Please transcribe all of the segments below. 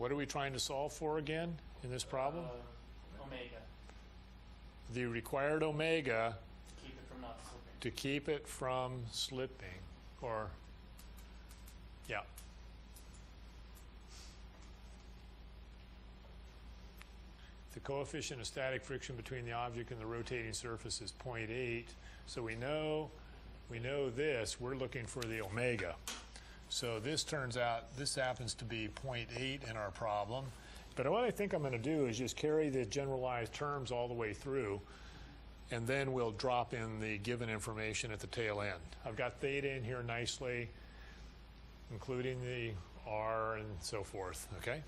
what are we trying to solve for again in this problem? Omega. The required omega Keep it from not slipping. to keep it from slipping, or, yeah. The coefficient of static friction between the object and the rotating surface is 0.8, so we know this, we're looking for the omega. So this turns out, this happens to be 0.8 in our problem. But what I think I'm going to do is just carry the generalized terms all the way through, and then we'll drop in the given information at the tail end. I've got theta in here nicely, including the r and so forth, okay?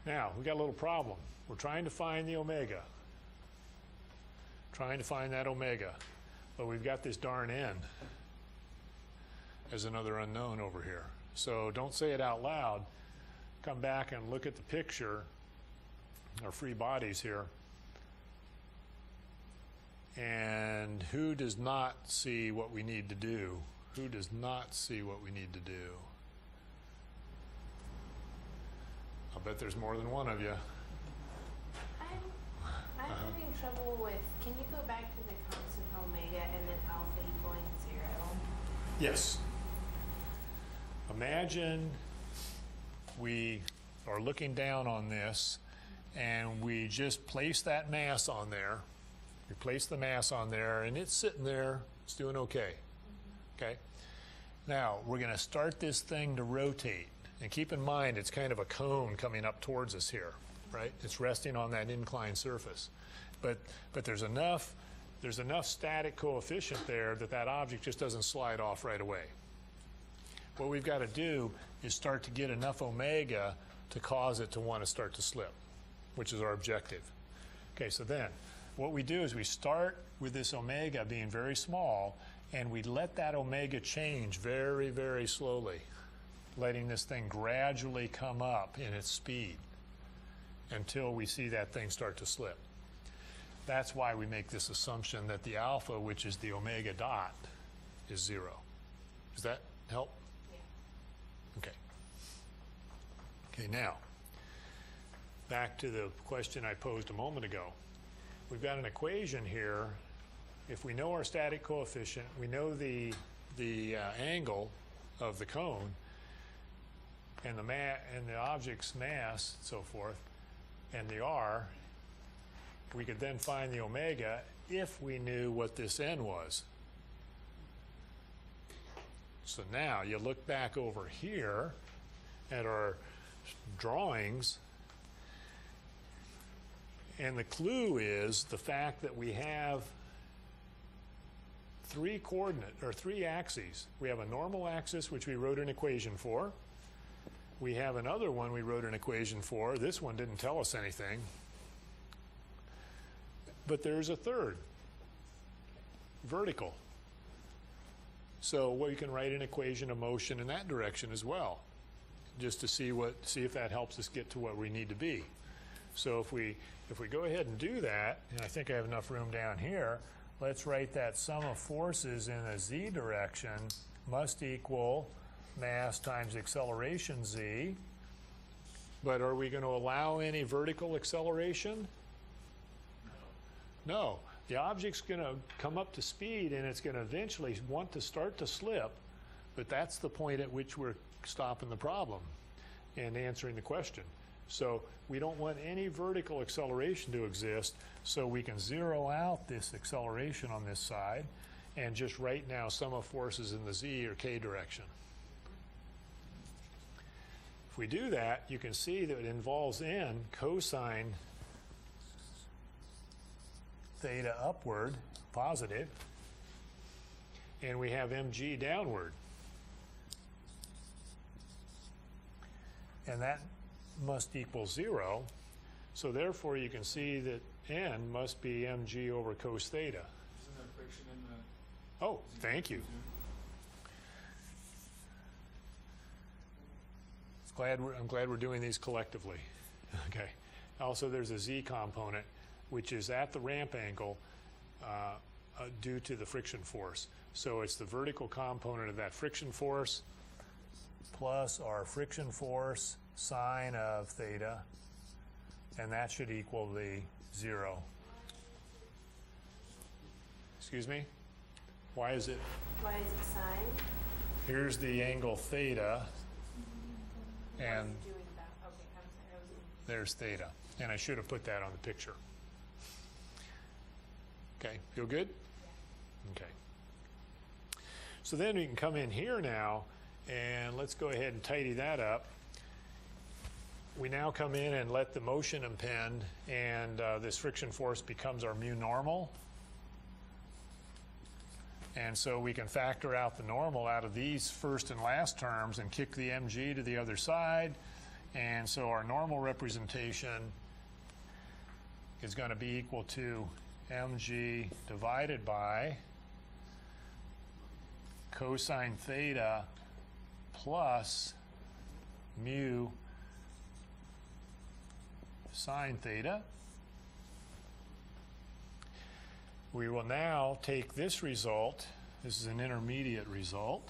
Now, we've got a little problem. We're trying to find the omega. Trying to find that omega. But we've got this darn n as another unknown over here. So don't say it out loud. Come back and look at the picture, our free bodies here. And who does not see what we need to do? Who does not see what we need to do? I'll bet there's more than one of you. I'm having trouble with, can you go back to the constant omega and then alpha equaling 0? Yes. Imagine we are looking down on this and we just place that mass on there. We place the mass on there and it's sitting there, it's doing okay. Okay? Now, we're going to start this thing to rotate. And keep in mind, it's kind of a cone coming up towards us here, right? It's resting on that inclined surface. But there's enough static coefficient there that that object just doesn't slide off right away. What we've got to do is start to get enough omega to cause it to want to start to slip, which is our objective. Okay, so then what we do is we start with this omega being very small, and we let that omega change very, very slowly, letting this thing gradually come up in its speed until we see that thing start to slip. That's why we make this assumption that the alpha, which is the omega dot, is 0. Does that help? Yeah. Okay. Okay, now, back to the question I posed a moment ago. We've got an equation here. If we know our static coefficient, we know the angle of the cone, and the object's mass, and so forth, and the r, we could then find the omega if we knew what this n was. So now you look back over here at our drawings, and the clue is the fact that we have three axes. We have a normal axis, which we wrote an equation for. We have another one we wrote an equation for. This one didn't tell us anything. But there's a third, vertical. So we can write an equation of motion in that direction as well, just to see if that helps us get to what we need to be. So if we go ahead and do that, and I think I have enough room down here, let's write that sum of forces in the z direction must equal mass times acceleration z. But are we going to allow any vertical acceleration? No. The object's going to come up to speed and it's going to eventually want to start to slip, but that's the point at which we're stopping the problem and answering the question. So we don't want any vertical acceleration to exist, so we can zero out this acceleration on this side and just write now sum of forces in the z or k direction. If we do that, you can see that it involves n cosine theta upward, positive, and we have mg downward. And that must equal 0. So therefore you can see that n must be mg over cos theta. Isn't there friction in the... Oh, thank you. I'm glad we're doing these collectively. Okay. Also, there's a z component, which is at the ramp angle due to the friction force. So it's the vertical component of that friction force plus our friction force sine of theta, and that should equal the 0. Excuse me? Why is it? Why is it sine? Here's the angle theta, and What's it doing that? Okay, I'm sorry. I was in. there's theta. And I should have put that on the picture. Okay, feel good? Okay. So then we can come in here now, and let's go ahead and tidy that up. We now come in and let the motion impend, and this friction force becomes our mu normal. And so we can factor out the normal out of these first and last terms and kick the mg to the other side. And so our normal representation is going to be equal to mg divided by cosine theta plus mu sine theta. We will now take this result, this is an intermediate result,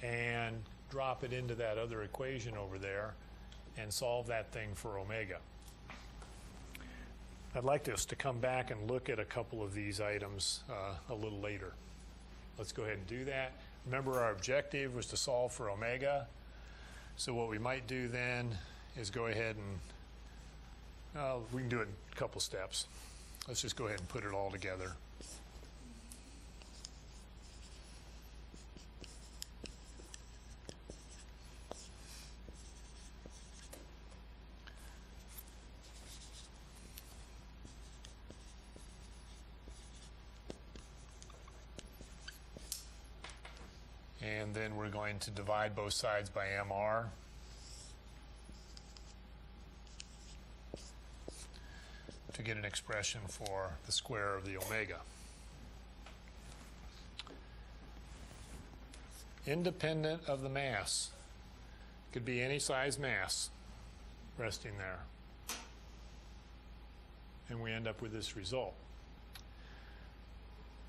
and drop it into that other equation over there and solve that thing for omega. I'd like us to come back and look at a couple of these items a little later. Let's go ahead and do that. Remember, our objective was to solve for omega. So what we might do then is go ahead and we can do it in a couple steps. Let's just go ahead and put it all together. And then we're going to divide both sides by MR. To get an expression for the square of the omega. Independent of the mass. Could be any size mass resting there. And we end up with this result.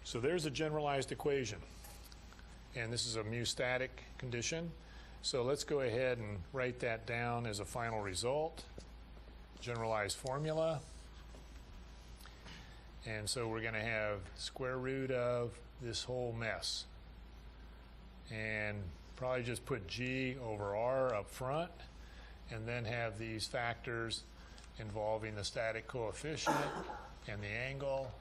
So there's a generalized equation. And this is a mu static condition. So let's go ahead and write that down as a final result. Generalized formula. And so we're going to have square root of this whole mess. And probably just put G over R up front, and then have these factors involving the static coefficient and the angle.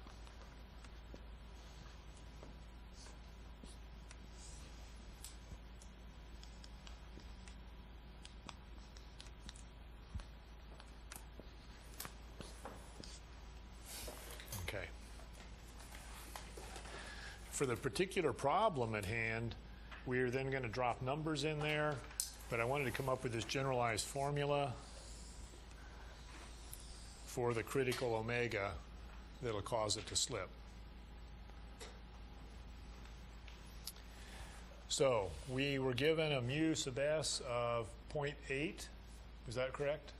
Okay. For the particular problem at hand, we're then going to drop numbers in there, but I wanted to come up with this generalized formula for the critical omega that'll cause it to slip. So we were given a mu sub s of 0.8. Is that correct?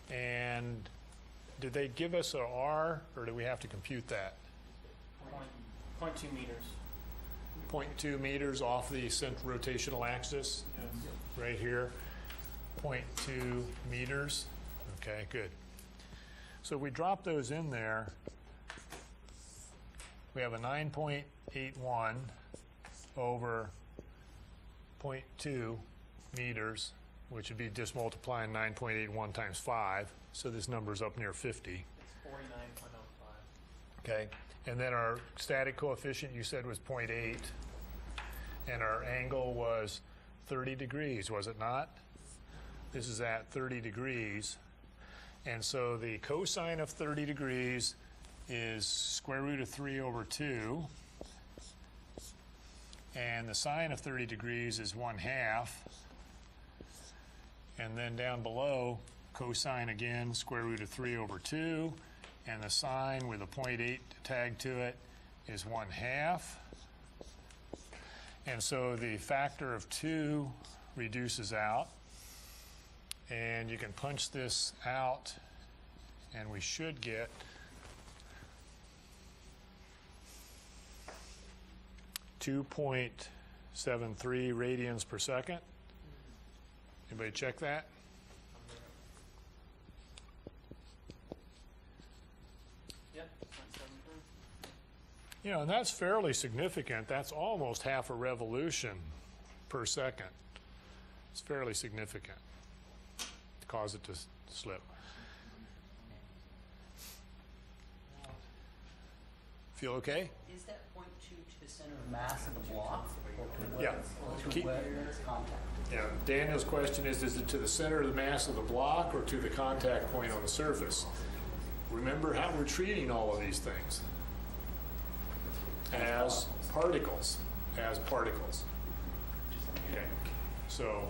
Yep. And did they give us an R, or do we have to compute that? 0.2 meters. 0.2 meters off the rotational axis, right here. 0.2 meters. Okay, good. So we drop those in there. We have a 9.81 over 0.2 meters, which would be just multiplying 9.81 times 5. So this number's up near 50. 49.05. Okay. And then our static coefficient you said was 0.8. And our angle was 30 degrees, was it not? This is at 30 degrees. And so the cosine of 30 degrees is square root of 3 over 2. And the sine of 30 degrees is 1/2. And then down below, cosine again, square root of 3 over 2. And the sine with a 0.8 tag to it is 1/2. And so the factor of 2 reduces out. And you can punch this out, and we should get 2.73 radians per second. Anybody check that? Yep. You know, and that's fairly significant. That's almost half a revolution per second. It's fairly significant to cause it to slip. Feel okay? Is that 0.2 to the center of mass of the block? Or to where, Yeah. or to Keep- where it's contact? Yeah, Daniel's question is it to the center of the mass of the block or to the contact point on the surface? Remember how we're treating all of these things as particles, Okay, so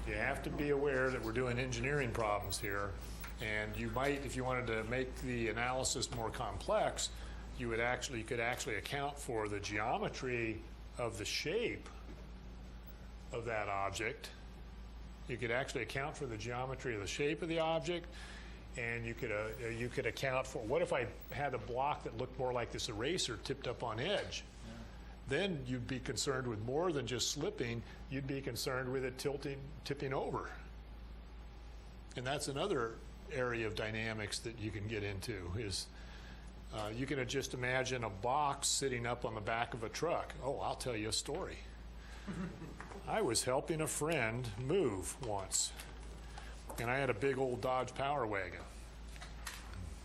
you have to be aware that we're doing engineering problems here, and you might, if you wanted to make the analysis more complex, you could actually account for the geometry of the shape of that object. You could actually account for the geometry of the shape of the object, and you could account for, what if I had a block that looked more like this eraser tipped up on edge? Then you'd be concerned with more than just slipping, you'd be concerned with it tipping over. And that's another area of dynamics that you can get into is you can just imagine a box sitting up on the back of a truck. Oh, I'll tell you a story. I was helping a friend move once, and I had a big old Dodge Power Wagon,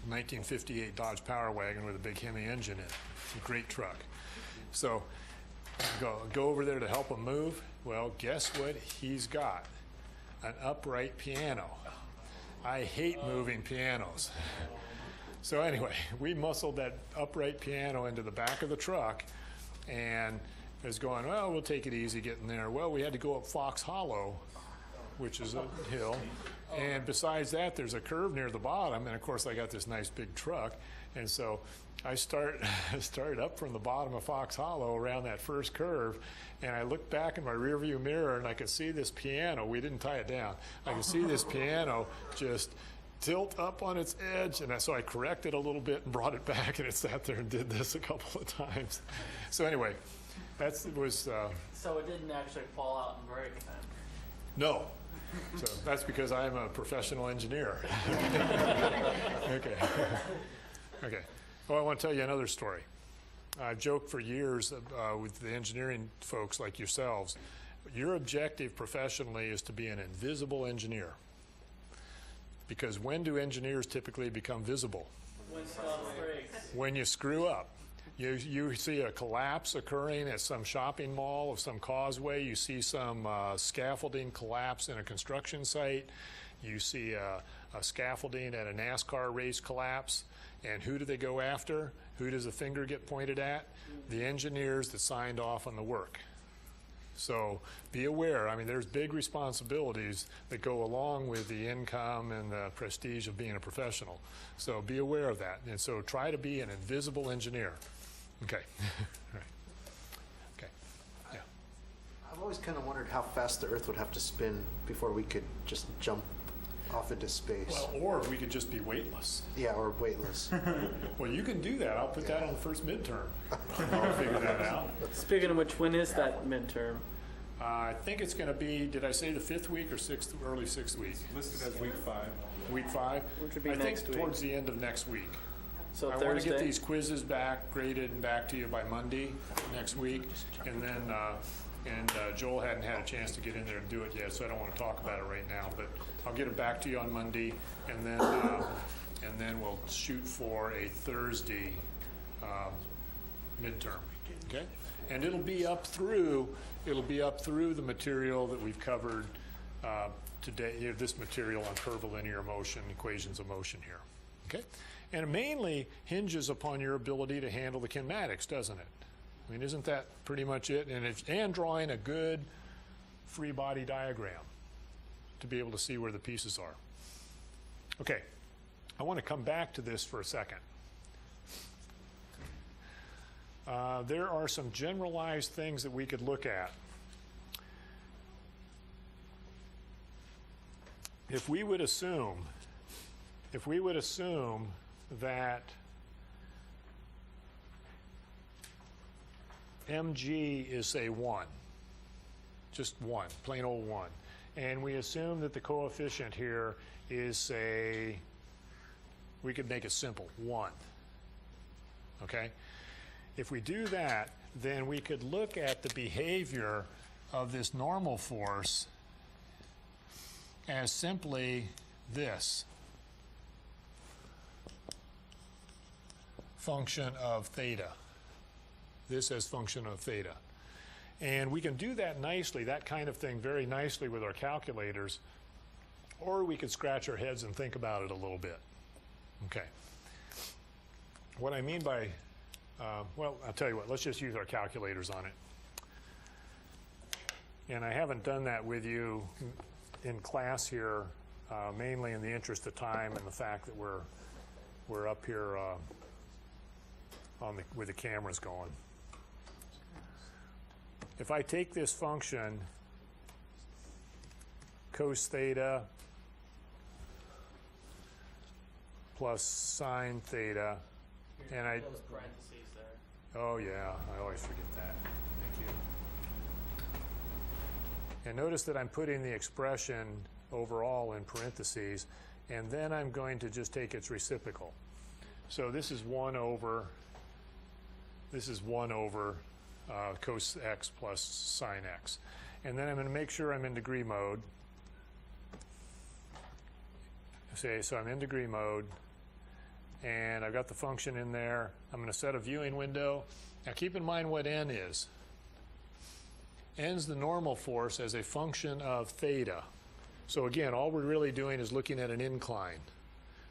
1958 Dodge Power Wagon with a big Hemi engine in it. It's a great truck. So go over there to help him move. Well, guess what he's got? An upright piano. I hate moving pianos. So anyway, we muscled that upright piano into the back of the truck, and it was going, well, we'll take it easy getting there. Well, we had to go up Fox Hollow, which is a hill. And besides that, there's a curve near the bottom. And of course, I got this nice big truck. And so I started up from the bottom of Fox Hollow around that first curve. And I looked back in my rearview mirror and I could see this piano. We didn't tie it down. I could see this piano just tilt up on its edge. And so I corrected a little bit and brought it back. And it sat there and did this a couple of times. So anyway, that was. So it didn't actually fall out and break then? No. So that's because I'm a professional engineer. Okay. Okay. Well, I want to tell you another story. I've joked for years with the engineering folks like yourselves. Your objective professionally is to be an invisible engineer. Because when do engineers typically become visible? When stuff breaks. When you screw up. You see a collapse occurring at some shopping mall of some causeway. You see some scaffolding collapse in a construction site. You see a scaffolding at a NASCAR race collapse. And who do they go after? Who does the finger get pointed at? The engineers that signed off on the work. So be aware. I mean, there's big responsibilities that go along with the income and the prestige of being a professional. So be aware of that. And so try to be an invisible engineer. Okay. All right. Okay. Yeah. I've always kind of wondered how fast the Earth would have to spin before we could just jump off into space. Well, or we could just be weightless. Yeah, or weightless. Well, you can do that. I'll put that on the first midterm. I'll figure that out. Speaking of which, when is that midterm? I think it's going to be, did I say the 5th week or early 6th week? Listed as week 5. Week 5? Which would be I next think week. towards the end of next week. So I Thursday? want to get these quizzes back, graded, and back to you by Monday next week. And then, Joel hadn't had a chance to get in there and do it yet, so I don't want to talk about it right now. But I'll get it back to you on Monday, and then we'll shoot for a Thursday midterm. Okay? And it'll be up through the material that we've covered today. This material on curvilinear motion, equations of motion here. Okay? And it mainly hinges upon your ability to handle the kinematics, doesn't it? I mean, isn't that pretty much it? And drawing a good free body diagram to be able to see where the pieces are. Okay, I want to come back to this for a second. There are some generalized things that we could look at. If we would assume that mg is, say, 1. Just 1, plain old 1. And we assume that the coefficient here is, say, we could make it simple, 1. Okay? If we do that, then we could look at the behavior of this normal force as simply this. Function of theta. This as function of theta. And we can do that nicely, that kind of thing, very nicely with our calculators, or we could scratch our heads and think about it a little bit. Okay. What I mean by, well, I'll tell you what, let's just use our calculators on it. And I haven't done that with you in class here, mainly in the interest of time and the fact that we're up here with the cameras going. If I take this function, cos theta plus sine theta, and I, Those parentheses there. oh yeah, I always forget that. Thank you. And notice that I'm putting the expression overall in parentheses, and then I'm going to just take its reciprocal. So this is 1 over cos x plus sine x. And then I'm going to make sure I'm in degree mode. So I'm in degree mode, and I've got the function in there. I'm going to set a viewing window. Now keep in mind what n is. N's the normal force as a function of theta. So again, all we're really doing is looking at an incline.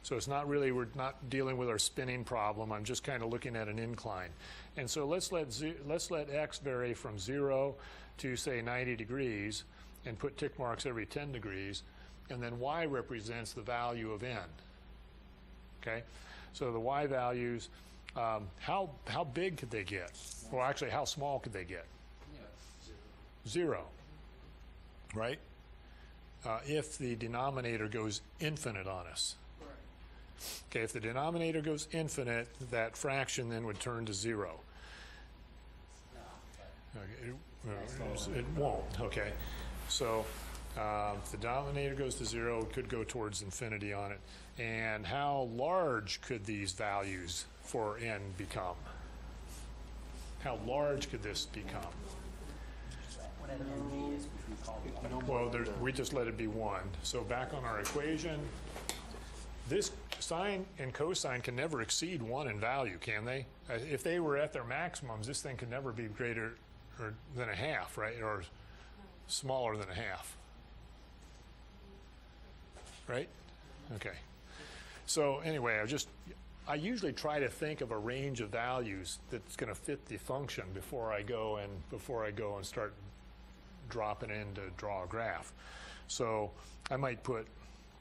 So it's not really, we're not dealing with our spinning problem. I'm just kind of looking at an incline. And so let's let x vary from 0 to, say, 90 degrees and put tick marks every 10 degrees. And then y represents the value of n. Okay? So the y values, how big could they get? Or actually, how small could they get? 0. Right? If the denominator goes infinite on us. Okay, if the denominator goes infinite, that fraction then would turn to 0. Okay, it won't. Okay, so if the denominator goes to 0, it could go towards infinity on it. And how large could these values for n become? How large could this become? Whatever mg is, which we call it. Well, we just let it be 1. So back on our equation, this sine and cosine can never exceed 1 in value, can they? If they were at their maximums, this thing could never be greater than a half, right? Or smaller than a half. Right? Okay. So anyway, I usually try to think of a range of values that's going to fit the function before I go and start dropping in to draw a graph. So I might put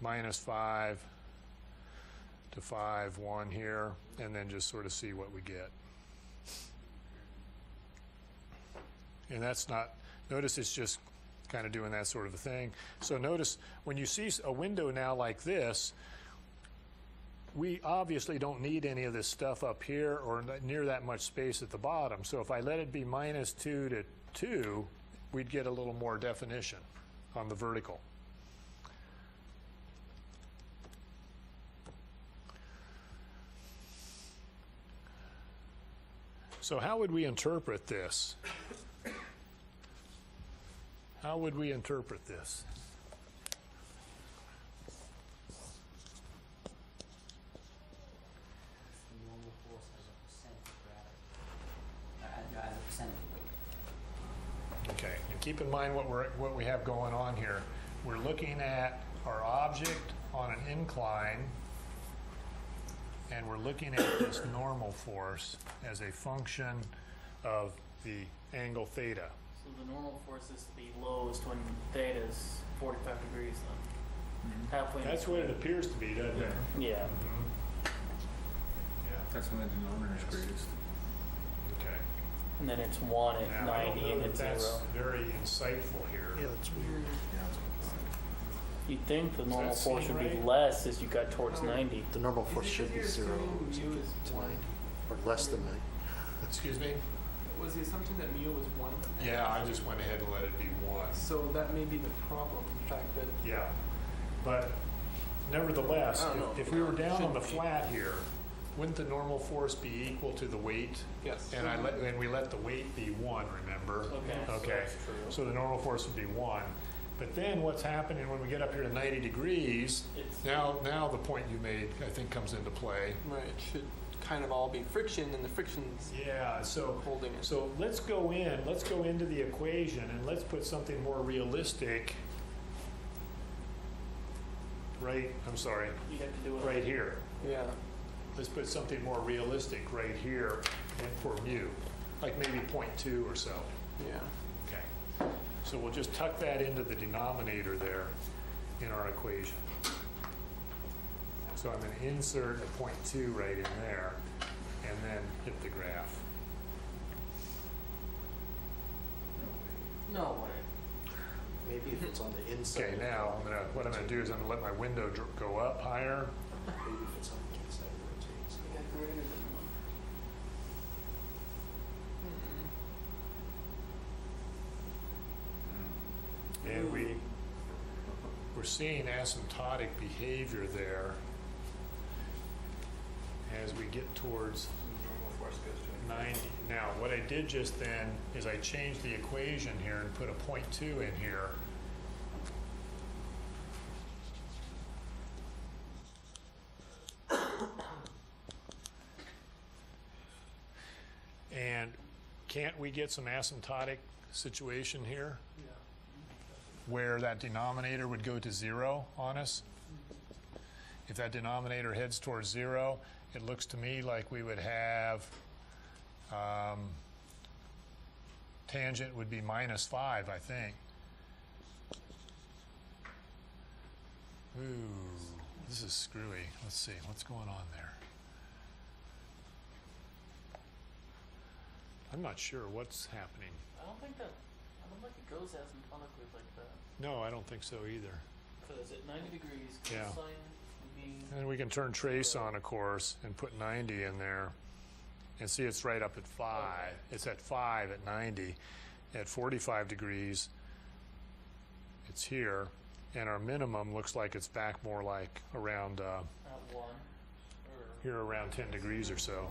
-5 to 5, 1 here, and then just sort of see what we get. And that's not, notice it's just kind of doing that sort of a thing. So notice when you see a window now like this, we obviously don't need any of this stuff up here or near that much space at the bottom. So if I let it be -2 to 2, we'd get a little more definition on the vertical. So how would we interpret this? How would we interpret this? The normal force as a percent of gravity. As a percent of weight. Okay, and keep in mind what we have going on here. We're looking at our object on an incline, and we're looking at this normal force as a function of the angle theta. So the normal force is the lowest when theta is 45 degrees then. Halfway. in That's what it appears to be, doesn't it? Yeah. Yeah. That's when the denominator is greatest. Okay. And then it's 1 at Now, I don't 90 know and that it's that's 0. very insightful here. Yeah, that's weird. You'd think the normal that force seem would be right? less as you got towards 90. The normal force should be 0 You is to 1. 90, or less than 90. Excuse me? was the assumption that mu was 1? Yeah, I just went ahead and let it be 1. So that may be the problem, the fact that, Yeah, but nevertheless, I don't know. if we were down on the Shouldn't be. flat here, wouldn't the normal force be equal to the weight? yes. And we let the weight be 1, remember? Okay. Okay, so the normal force would be 1. But then what's happening when we get up here to 90 degrees, It's now the point you made, I think, comes into play. Right, it should kind of all be friction, and the friction's Yeah, so holding it. So let's go into the equation and let's put something more realistic. I'm sorry, you have to do it right here. Yeah. Let's put something more realistic right here and for mu, like maybe 0.2 or so. Yeah. Okay. So we'll just tuck that into the denominator there in our equation. So I'm going to insert a 0.2 right in there and then hit the graph. No way. Maybe if it's on the inside. Okay, now what I'm going to do is I'm going to let my window go up higher. Maybe if it's on the inside, it rotates. Yeah, greater than 1. And we're seeing asymptotic behavior there as we get towards 90. Now, what I did just then is I changed the equation here and put a 0.2 in here. And can't we get some asymptotic situation here? Where that denominator would go to 0 on us. If that denominator heads towards 0, it looks to me like we would have tangent would be -5, I think. Ooh, this is screwy. Let's see, what's going on there? I'm not sure what's happening. I don't think it goes asymptotically like that. No, I don't think so either. Because at 90 degrees, Yeah. cosine would be. And we can turn trace on, of course, and put 90 in there. And see, it's right up at 5. It's at 5 at 90. At 45 degrees, it's here. And our minimum looks like it's back more like around, At 1. Or here around 10 degrees or so.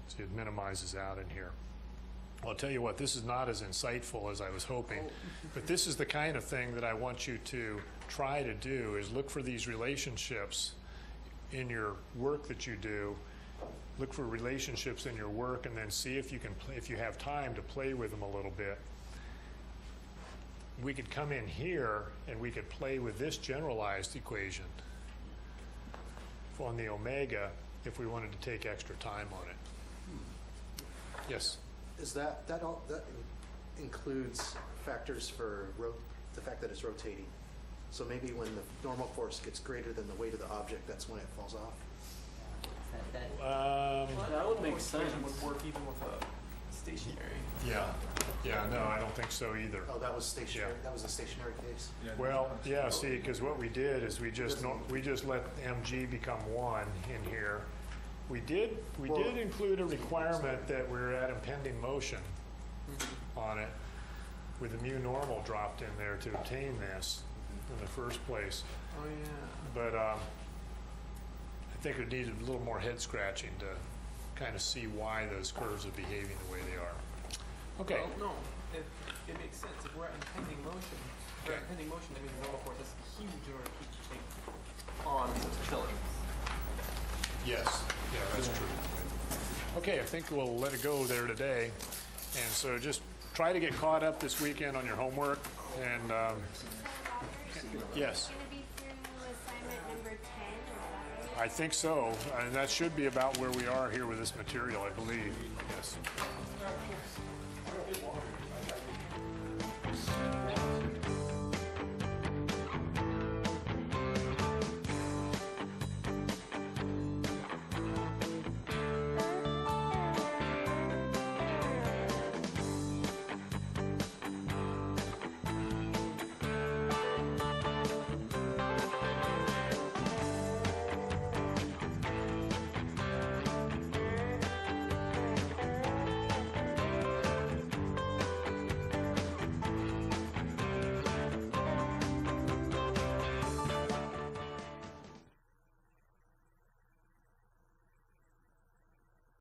See, it minimizes out in here. I'll tell you what, this is not as insightful as I was hoping, but this is the kind of thing that I want you to try to do, is look for these relationships in your work that you do. Look for relationships in your work and then see if you can, if you have time to play with them a little bit. We could come in here and we could play with this generalized equation on the omega if we wanted to take extra time on it. Yes? Is that includes factors for the fact that it's rotating? So maybe when the normal force gets greater than the weight of the object, that's when it falls off? that would make sense. Would work even with a stationary. Yeah, no, I don't think so either. Oh, that was stationary. Yeah. That was a stationary case. Well, yeah, see, because what we did is we just let mg become 1 in here. We did include a requirement that we're at impending motion on it with the mu normal dropped in there to obtain this in the first place. Oh, yeah. But I think it needed a little more head scratching to kind of see why those curves are behaving the way they are. Okay. Well, no, it makes sense. If we're at impending motion, Okay. that means the normal force is huge in order to keep the thing on such a killing. Yes, yeah, that's true. Okay, I think we'll let it go there today. And so just try to get caught up this weekend on your homework. And So, Doctor, yes, Going to be through assignment number 10, is that right? I think so. And that should be about where we are here with this material, I believe. Yes.